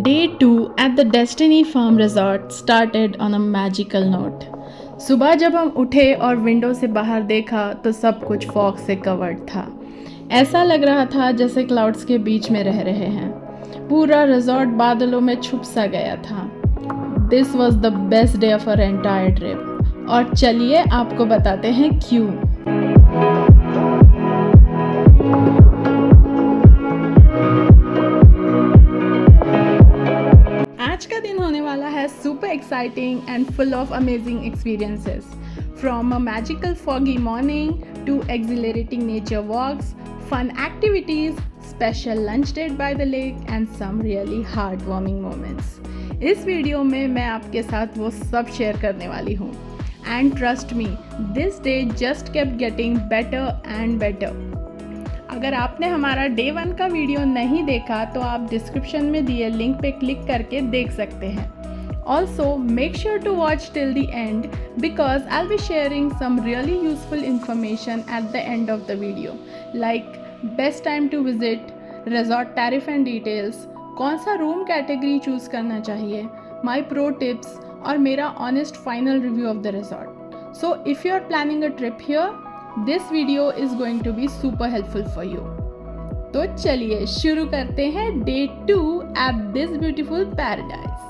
Day 2 at the Destiny Farm Resort started on a magical note. सुबह जब हम उठे और विंडो से बाहर देखा तो सब कुछ फॉग से कवर्ड था। ऐसा लग रहा था जैसे क्लाउड्स के बीच में रह रहे हैं। पूरा रिजॉर्ट बादलों में छुप सा गया था। This was the best day of our entire trip. और चलिए आपको बताते हैं क्यों। आज का दिन होने वाला है super exciting and full of amazing experiences. From a magical foggy morning to exhilarating nature walks, fun activities, special lunch date by the lake and some really heartwarming moments. इस वीडियो में मैं आपके साथ वो सब शेयर करने वाली हूँ. And trust me, this day just kept getting better and better. अगर आपने हमारा डे 1 का वीडियो नहीं देखा तो आप डिस्क्रिप्शन में दिए लिंक पे क्लिक करके देख सकते हैं. Also, make sure to watch till the end because I'll be sharing some really useful information at the end of the video, like best time to visit, resort tariff and details, कौन सा room category choose करना चाहिए, my pro tips और मेरा honest final review of the resort. So if you are planning a trip here, this video is going to be super helpful for you. तो चलिए शुरू करते हैं day 2 at this beautiful paradise.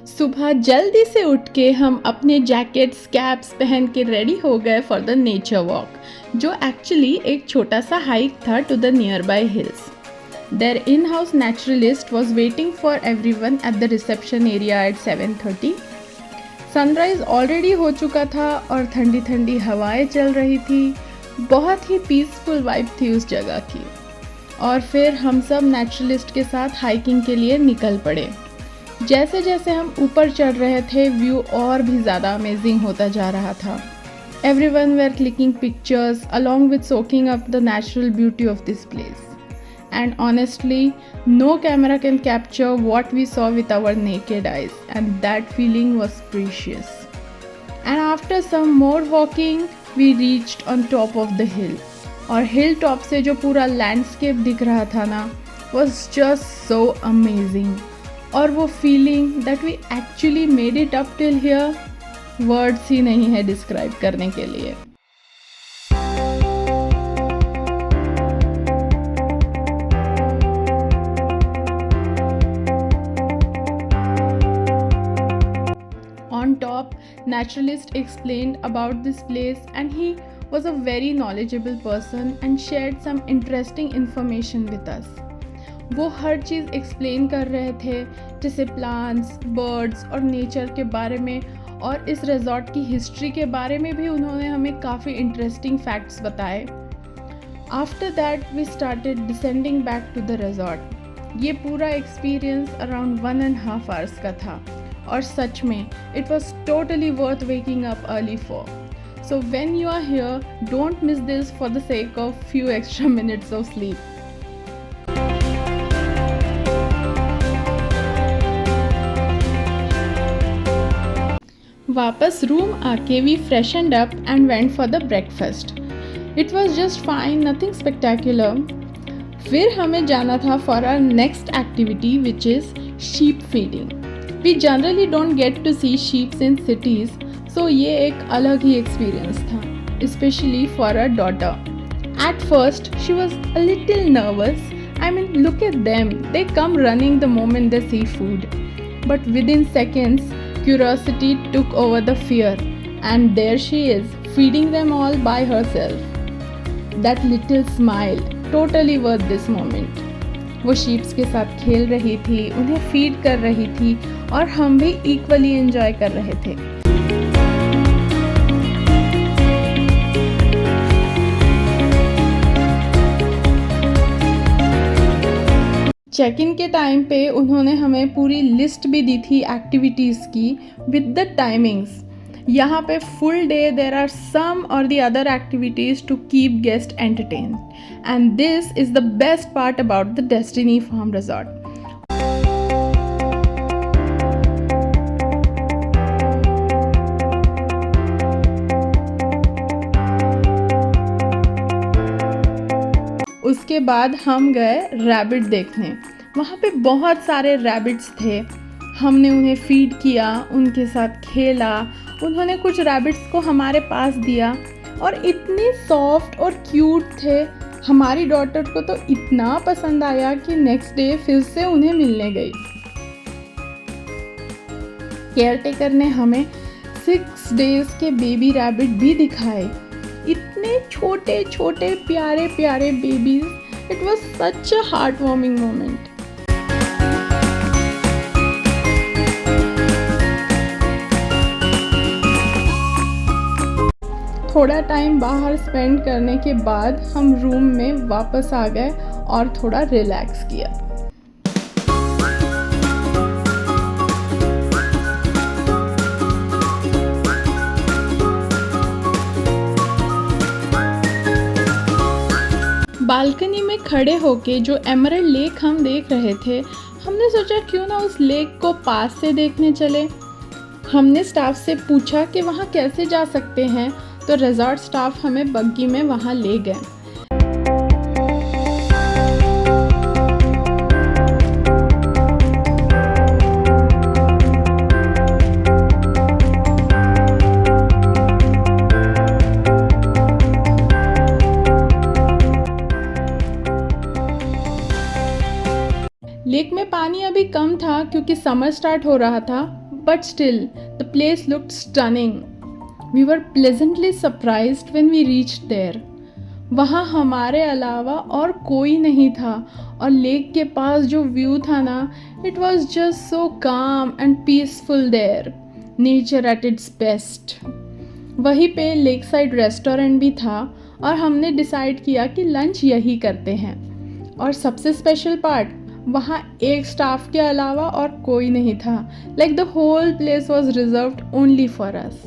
सुबह जल्दी से उठ के हम अपने जैकेट्स कैप्स पहन के रेडी हो गए फॉर द नेचर वॉक, जो एक्चुअली एक छोटा सा हाइक था to the nearby hills. Their in-house naturalist was waiting for everyone at the reception area at 7:30. Sunrise already हो चुका था और ठंडी ठंडी हवाएं चल रही थी. बहुत ही पीसफुल वाइब थी उस जगह की. और फिर हम सब नेचुरलिस्ट के साथ हाइकिंग के लिए निकल पड़े. जैसे जैसे हम ऊपर चढ़ रहे थे व्यू और भी ज़्यादा अमेजिंग होता जा रहा था. Everyone were clicking pictures along with soaking up the natural beauty of this place. And honestly, no camera can capture what we saw with our naked eyes, and that feeling was precious. And after some more walking, we reached on top of the hill. और hill top से जो पूरा landscape दिख रहा था ना, was just so amazing. और वो feeling that we actually made it up till here, words ही नहीं है describe करने के लिए. On top, naturalist explained about this place and he was a very knowledgeable person and shared some interesting information with us. वो हर चीज़ explain कर रहे थे, जैसे प्लांट्स, बर्ड्स और नेचर के बारे में, और इस रिजॉर्ट की हिस्ट्री के बारे में भी उन्होंने हमें काफ़ी इंटरेस्टिंग फैक्ट्स बताए. After that we started descending back to the resort. ये पूरा एक्सपीरियंस अराउंड 1.5 hours का था. और सच में it was totally worth waking up early for. So when you are here, don't miss this for the sake of few extra minutes of sleep. वापस room आके we freshened up and went for the breakfast. It was just fine, nothing spectacular. फिर हमें जाना था for our next activity which is sheep feeding. We generally don't get to see sheep in cities, so ये एक अलग ही experience था, especially for our daughter. At first, she was a little nervous. I mean, look at them. They come running the moment they see food. But within seconds, curiosity took over the fear, and there she is, feeding them all by herself. That little smile, totally worth this moment. वो sheeps के साथ खेल रही थी, उन्हें feed कर रही थी और हम भी इक्वली एंजॉय कर रहे थे. चेक इन के टाइम पे उन्होंने हमें पूरी लिस्ट भी दी थी एक्टिविटीज़ की विद द टाइमिंग्स. यहाँ पे full day there are some और the other activities to keep guest entertain. And this is the best part about the destiny farm resort. उसके उसके बाद हम गए रैबिट देखने। वहाँ पे बहुत सारे रैबिट्स थे। हमने उन्हें फीड किया, उनके साथ खेला। उन्होंने कुछ रैबिट्स को हमारे पास दिया और इतने सॉफ्ट और क्यूट थे। हमारी डॉटर को तो इतना पसंद आया कि नेक्स्ट डे फिर से उन्हें मिलने गई। केयरटेकर ने हमें 6 डेज़ के बेबी रैबिट भी दिखाए। इतने छोटे छोटे प्यारे प्यारे babies. It was such a heart warming moment. थोड़ा टाइम बाहर स्पेंड करने के बाद हम रूम में वापस आ गए और थोड़ा रिलैक्स किया। बालकनी में खड़े होके जो एमरल्ड लेक हम देख रहे थे, हमने सोचा क्यों ना उस लेक को पास से देखने चले। हमने स्टाफ से पूछा कि वहाँ कैसे जा सकते हैं, तो रिजॉर्ट स्टाफ हमें बग्गी में वहाँ ले गए। लेक में पानी अभी कम था क्योंकि समर स्टार्ट हो रहा था, but still the place looked stunning. We were pleasantly surprised when we reached there. वहाँ हमारे अलावा और कोई नहीं था और लेक के पास जो व्यू था ना, it was just so calm and peaceful there. Nature at its best. वहीं पे लेक साइड रेस्टोरेंट भी था और हमने डिसाइड किया कि लंच यही करते हैं। और सबसे स्पेशल पार्ट, वहाँ एक स्टाफ के अलावा और कोई नहीं था। Like the whole place was reserved only for us.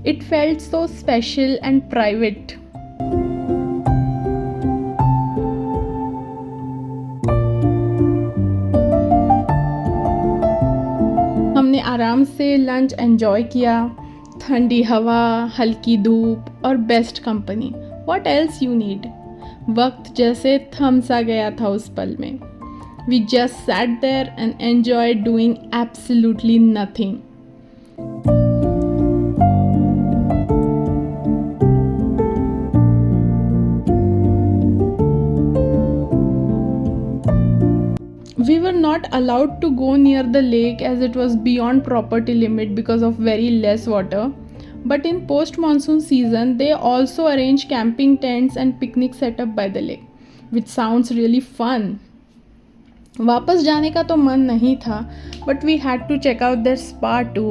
It felt so special and private. हमने आराम से लंच एंजॉय किया। ठंडी हवा, हल्की धूप और best company. What else you need. वक्त जैसे थम सा गया था उस पल में। We just sat there and enjoyed doing absolutely nothing. We were not allowed to go near the lake as it was beyond property limit because of very less water. But in post-monsoon season, they also arrange camping tents and picnic set up by the lake, which sounds really fun. वापस जाने का तो मन नहीं था, but we had to check out their spa too.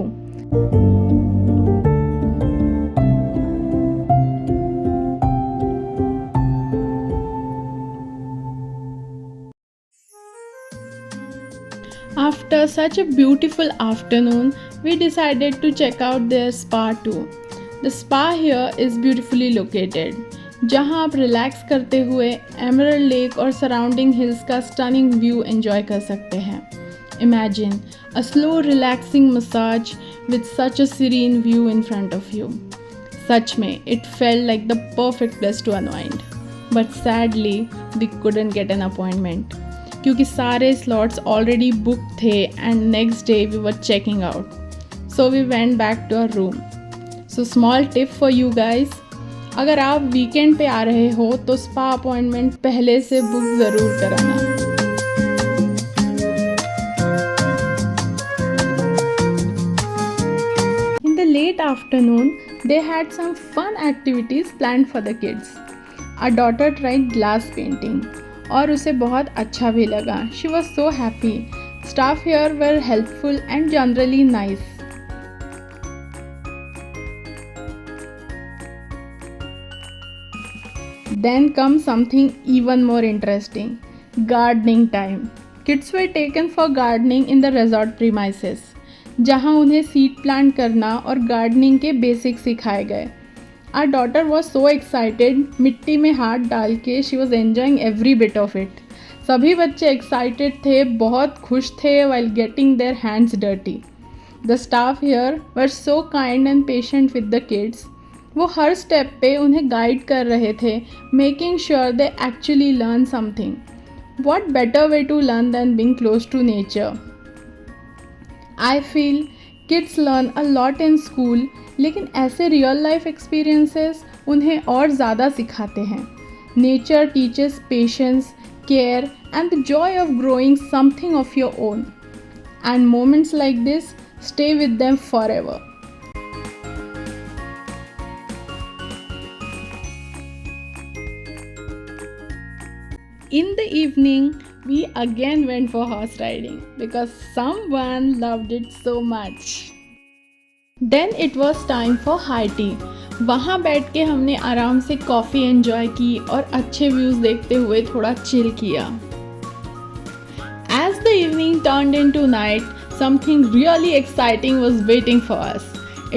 After such a beautiful afternoon, we decided to check out their spa too. The spa here is beautifully located. जहाँ आप relax करते हुए एमरल्ड लेक और surrounding hills का stunning view enjoy कर सकते हैं। Imagine a slow relaxing massage with such a serene view in front of you. सच में it felt like the perfect place to unwind, but sadly we couldn't get an appointment क्योंकि सारे slots already book थे and next day we were checking out, so we went back to our room. So small tip for you guys, अगर आप weekend पे आ रहे हो तो spa appointment पहले से बुक ज़रूर कराना। In the late afternoon, they had some fun activities planned for the kids. Our daughter tried glass painting और उसे बहुत अच्छा भी लगा. She was so happy. Staff here were helpful and generally nice. Then comes something even more interesting, gardening time. Kids were taken for gardening in the resort premises, जहाँ उन्हें seed plant करना और गार्डनिंग के basics सिखाए गए। Our daughter was so excited, मिट्टी में हाथ डाल के she was enjoying every bit of it. सभी बच्चे excited थे, बहुत खुश थे while getting their hands dirty. The staff here were so kind and patient with the kids. वो हर स्टेप पे उन्हें गाइड कर रहे थे, making sure they actually learn something. What better way to learn than being close to nature? I feel kids learn a lot in school, लेकिन ऐसे real life experiences उन्हें और ज़्यादा सिखाते हैं. Nature teaches patience, care and the Joy of growing something of your own. And moments like this stay with them forever. In the evening, we again went for horse riding because someone loved it so much. Then it was time for high tea. वहाँ बैठ के हमने आराम से coffee enjoy की और अच्छे views देखते हुए थोड़ा चिल किया. As the evening turned into night, something really exciting was waiting for us.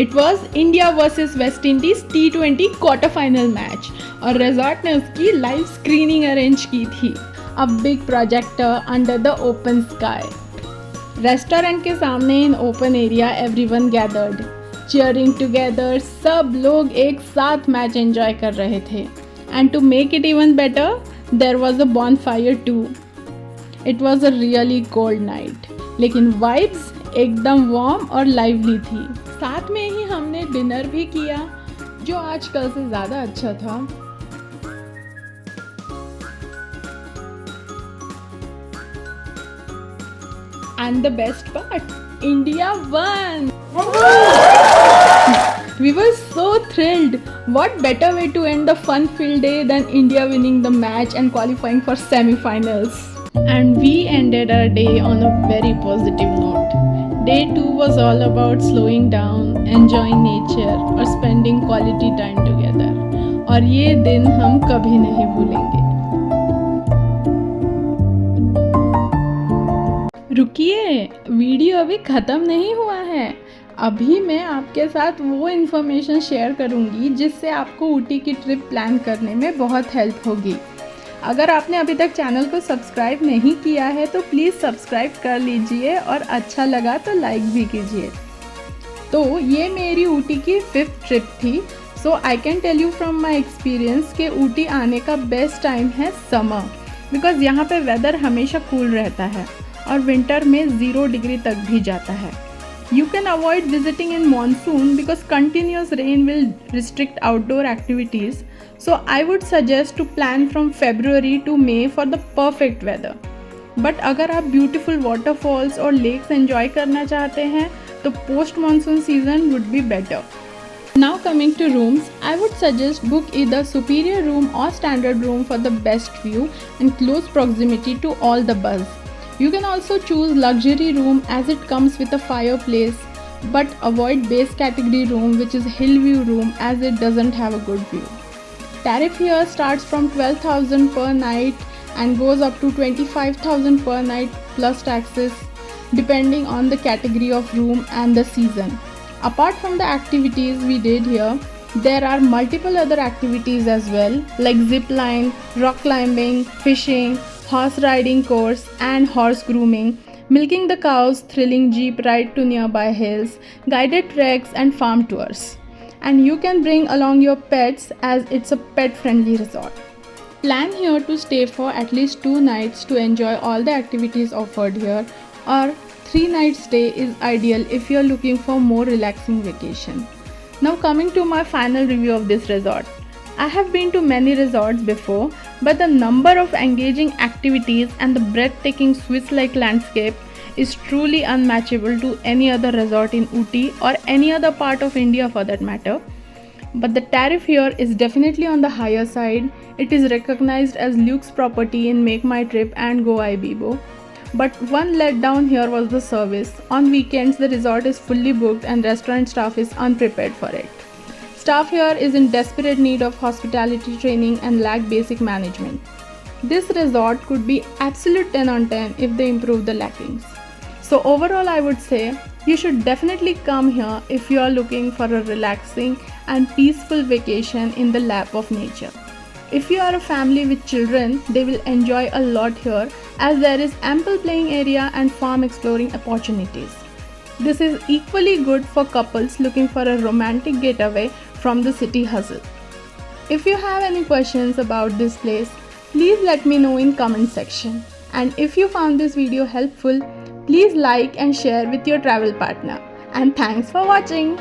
It was India versus West Indies T20 quarter final match और रिजॉर्ट ने उसकी लाइव स्क्रीनिंग अरेंज की थी. A big projector under the open sky. Restaurant के सामने in open area everyone gathered, cheering together. सब लोग एक साथ मैच एंजॉय कर रहे थे. And to make it even better, there was a bonfire too. It was a really cold night, लेकिन वाइब्स एकदम वार्म और लाइवली थी. साथ में ही हमने डिनर भी किया जो आज कल से ज़्यादा अच्छा था. And the best part, India one. We were so thrilled. What better way to end the fun-filled day than India winning the match and qualifying for semi-finals? And we ended our day on a very positive note. Day 2 was all about slowing down, enjoying nature और spending quality time together. और ये दिन हम कभी नहीं भूलेंगे. रुकिए, video अभी ख़त्म नहीं हुआ है. अभी मैं आपके साथ वो इन्फॉर्मेशन शेयर करूँगी जिससे आपको ऊटी की ट्रिप प्लान करने में बहुत हेल्प होगी. अगर आपने अभी तक चैनल को सब्सक्राइब नहीं किया है तो प्लीज़ सब्सक्राइब कर लीजिए और अच्छा लगा तो लाइक भी कीजिए. तो ये मेरी ऊटी की 5th ट्रिप थी. So I can tell you from my experience कि ऊटी आने का बेस्ट टाइम है समर, बिकॉज़ यहाँ पे वेदर हमेशा कूल रहता है और विंटर में 0 डिग्री तक भी जाता है. You can avoid visiting in monsoon because continuous rain will restrict outdoor activities. So I would suggest to plan from February to May for the perfect weather. But अगर आप beautiful waterfalls और lakes enjoy करना चाहते हैं तो post monsoon season would be better. Now coming to rooms, I would suggest book either superior room or standard room for the best view and close proximity to all the buzz. You can also choose luxury room as it comes with a fireplace, but avoid base category room which is Hillview room as it doesn't have a good view. Tariff here starts from 12,000 per night and goes up to 25,000 per night plus taxes depending on the category of room and the season. Apart from the activities we did here, there are multiple other activities as well like zip line, rock climbing, fishing, horse riding course and horse grooming, milking the cows, thrilling jeep ride to nearby hills, guided treks and farm tours. And you can bring along your pets as it's a pet friendly resort. Plan here to stay for at least 2 nights to enjoy all the activities offered here, or 3 night stay is ideal if you're looking for more relaxing vacation. Now coming to my final review of this resort. I have been to many resorts before, but the number of engaging activities and the breathtaking Swiss-like landscape is truly unmatchable to any other resort in Ooty or any other part of India for that matter. But the tariff here is definitely on the higher side. It is recognized as luxe property in Make My Trip and Go Ibibo. But one letdown here was the service. On weekends, the resort is fully booked and restaurant staff is unprepared for it. Staff here is in desperate need of hospitality training and lack basic management. This resort could be absolute 10 on 10 if they improve the lackings. So overall I would say you should definitely come here if you are looking for a relaxing and peaceful vacation in the lap of nature. If you are a family with children, they will enjoy a lot here as there is ample playing area and farm exploring opportunities. This is equally good for couples looking for a romantic getaway from the city hustle. If you have any questions about this place, please let me know in comment section. And if you found this video helpful, please like and share with your travel partner. And thanks for watching.